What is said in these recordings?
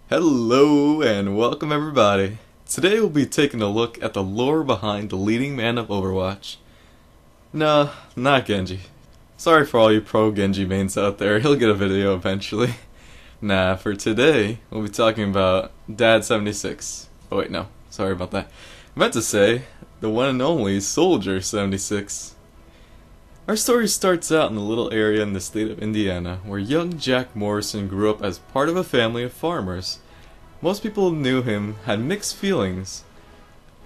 Hello and welcome everybody. Today we'll be taking a look at the lore behind the leading man of Overwatch. Nah, not Genji. Sorry for all you pro Genji mains out there, he'll get a video eventually. Nah, for today, we'll be talking about Dad76. Oh wait, no, sorry about that. I meant to say, the one and only Soldier76. Our story starts out in a little area in the state of Indiana, where young Jack Morrison grew up as part of a family of farmers. Most people who knew him had mixed feelings.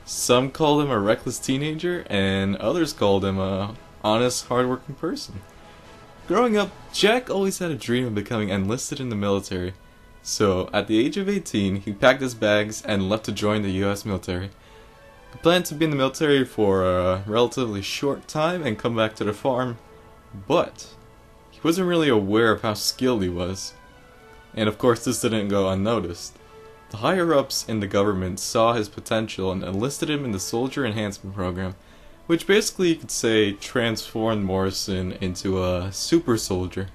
Some called him a reckless teenager, and others called him a honest, hardworking person. Growing up, Jack always had a dream of becoming enlisted in the military, so at the age of 18, he packed his bags and left to join the US military. He planned to be in the military for a relatively short time and come back to the farm, but he wasn't really aware of how skilled he was. And of course this didn't go unnoticed. The higher-ups in the government saw his potential and enlisted him in the Soldier Enhancement Program, which basically you could say transformed Morrison into a super soldier.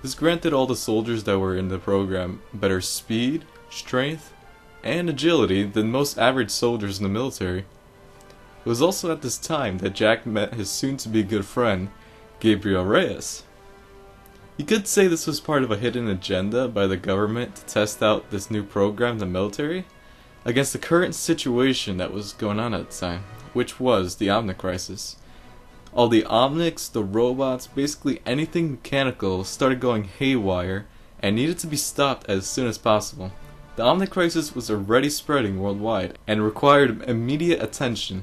This granted all the soldiers that were in the program better speed, strength, and agility than most average soldiers in the military. It was also at this time that Jack met his soon-to-be good friend, Gabriel Reyes. You could say this was part of a hidden agenda by the government to test out this new program in the military against the current situation that was going on at the time, which was the Omnic crisis. All the Omnics, the robots, basically anything mechanical started going haywire and needed to be stopped as soon as possible. The Omnic crisis was already spreading worldwide and required immediate attention.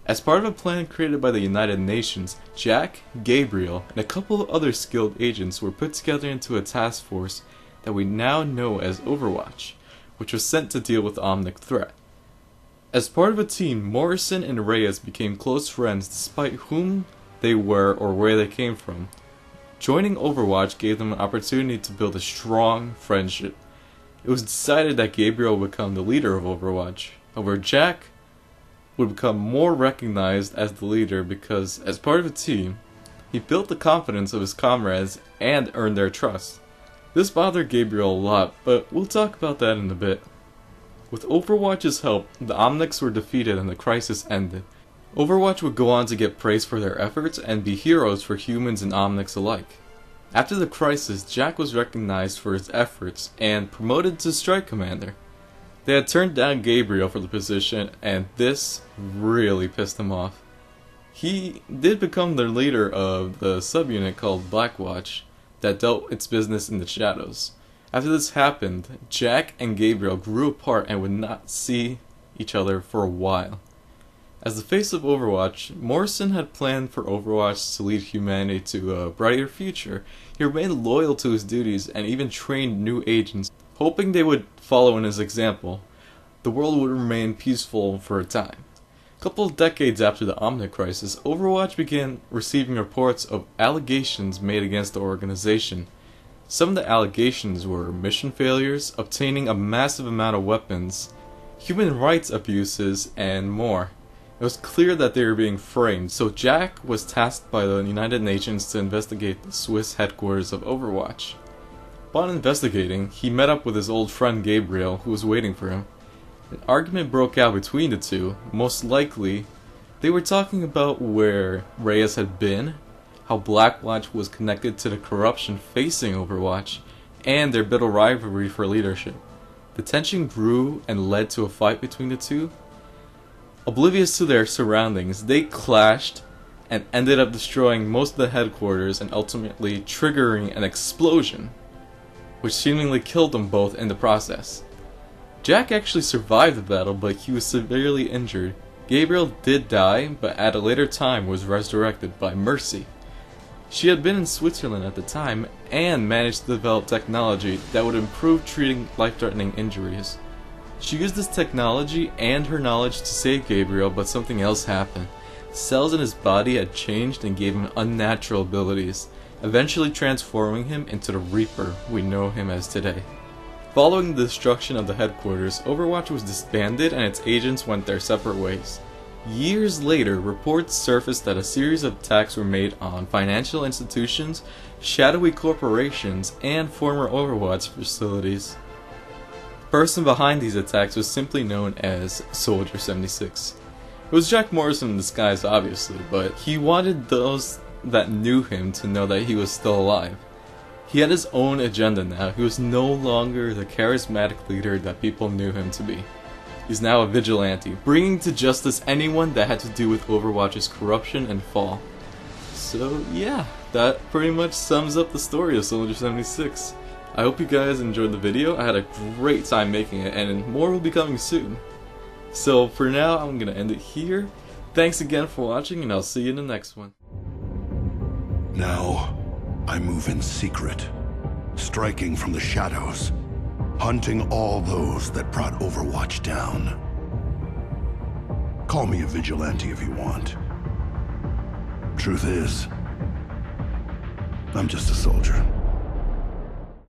As part of a plan created by the United Nations, Jack, Gabriel, and a couple of other skilled agents were put together into a task force that we now know as Overwatch, which was sent to deal with the Omnic threat. As part of a team, Morrison and Reyes became close friends despite whom they were or where they came from. Joining Overwatch gave them an opportunity to build a strong friendship. It was decided that Gabriel would become the leader of Overwatch, however Jack would become more recognized as the leader because, as part of a team, he built the confidence of his comrades and earned their trust. This bothered Gabriel a lot, but we'll talk about that in a bit. With Overwatch's help, the Omnics were defeated and the crisis ended. Overwatch would go on to get praise for their efforts and be heroes for humans and Omnics alike. After the crisis, Jack was recognized for his efforts and promoted to Strike Commander. They had turned down Gabriel for the position, and this really pissed him off. He did become the leader of the subunit called Blackwatch that dealt its business in the shadows. After this happened, Jack and Gabriel grew apart and would not see each other for a while. As the face of Overwatch, Morrison had planned for Overwatch to lead humanity to a brighter future. He remained loyal to his duties and even trained new agents, hoping they would follow in his example. The world would remain peaceful for a time. A couple of decades after the Omnic crisis, Overwatch began receiving reports of allegations made against the organization. Some of the allegations were mission failures, obtaining a massive amount of weapons, human rights abuses, and more. It was clear that they were being framed, so Jack was tasked by the United Nations to investigate the Swiss headquarters of Overwatch. Upon investigating, he met up with his old friend Gabriel, who was waiting for him. An argument broke out between the two. Most likely, they were talking about where Reyes had been, how Blackwatch was connected to the corruption facing Overwatch, and their bitter rivalry for leadership. The tension grew and led to a fight between the two. Oblivious to their surroundings, they clashed and ended up destroying most of the headquarters and ultimately triggering an explosion, which seemingly killed them both in the process. Jack actually survived the battle, but he was severely injured. Gabriel did die, but at a later time was resurrected by Mercy. She had been in Switzerland at the time and managed to develop technology that would improve treating life-threatening injuries. She used this technology and her knowledge to save Gabriel, but something else happened. The cells in his body had changed and gave him unnatural abilities, eventually transforming him into the Reaper we know him as today. Following the destruction of the headquarters, Overwatch was disbanded and its agents went their separate ways. Years later, reports surfaced that a series of attacks were made on financial institutions, shadowy corporations, and former Overwatch facilities. person behind these attacks was simply known as Soldier 76. It was Jack Morrison in disguise, obviously, but he wanted those that knew him to know that he was still alive. He had his own agenda now. He was no longer the charismatic leader that people knew him to be. He's now a vigilante, bringing to justice anyone that had to do with Overwatch's corruption and fall. So yeah, that pretty much sums up the story of Soldier 76. I hope you guys enjoyed the video. I had a great time making it, and more will be coming soon. So for now, I'm gonna end it here. Thanks again for watching, and I'll see you in the next one. Now, I move in secret, striking from the shadows, hunting all those that brought Overwatch down. Call me a vigilante if you want. Truth is, I'm just a soldier.